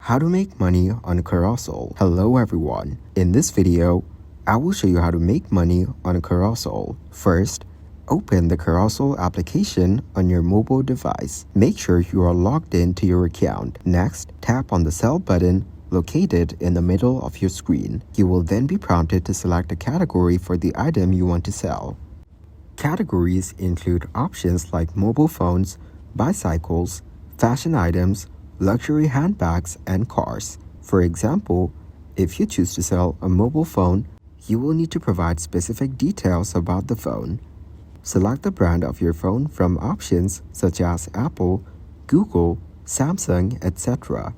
How to make money on Carousell. Hello everyone. In this video, I will show you how to make money on Carousell. First, open the Carousell application on your mobile device. Make sure you are logged into your account. Next, tap on the sell button located in the middle of your screen. You will then be prompted to select a category for the item you want to sell. Categories include options like mobile phones, bicycles, fashion items, luxury handbags, and cars. For example, if you choose to sell a mobile phone, you will need to provide specific details about the phone. Select the brand of your phone from options such as Apple, Google, Samsung, etc.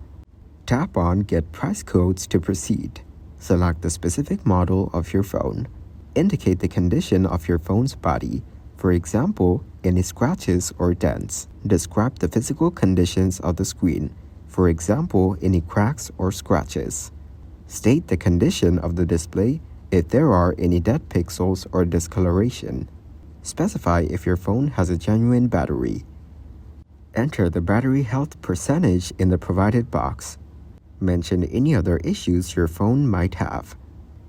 Tap on Get Price Codes to proceed. Select the specific model of your phone. Indicate the condition of your phone's body. For example, any scratches or dents. Describe the physical conditions of the screen. For example, any cracks or scratches. State the condition of the display if there are any dead pixels or discoloration. Specify if your phone has a genuine battery. Enter the battery health percentage in the provided box. Mention any other issues your phone might have.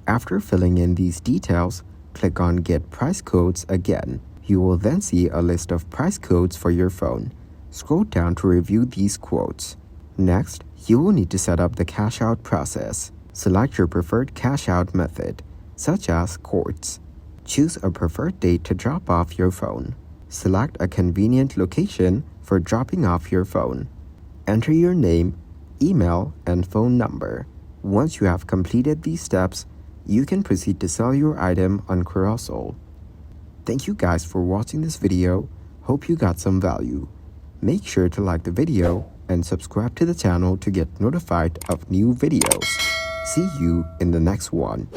After filling in these details, click on Get Price Codes again. You will then see a list of price codes for your phone. Scroll down to review these quotes. Next, you will need to set up the cash out process. Select your preferred cash out method, such as Quartz. Choose a preferred date to drop off your phone. Select a convenient location for dropping off your phone. Enter your name, email, and phone number. Once you have completed these steps, you can proceed to sell your item on Carousell. Thank you guys for watching this video. Hope you got some value. Make sure to like the video and subscribe to the channel to get notified of new videos. See you in the next one.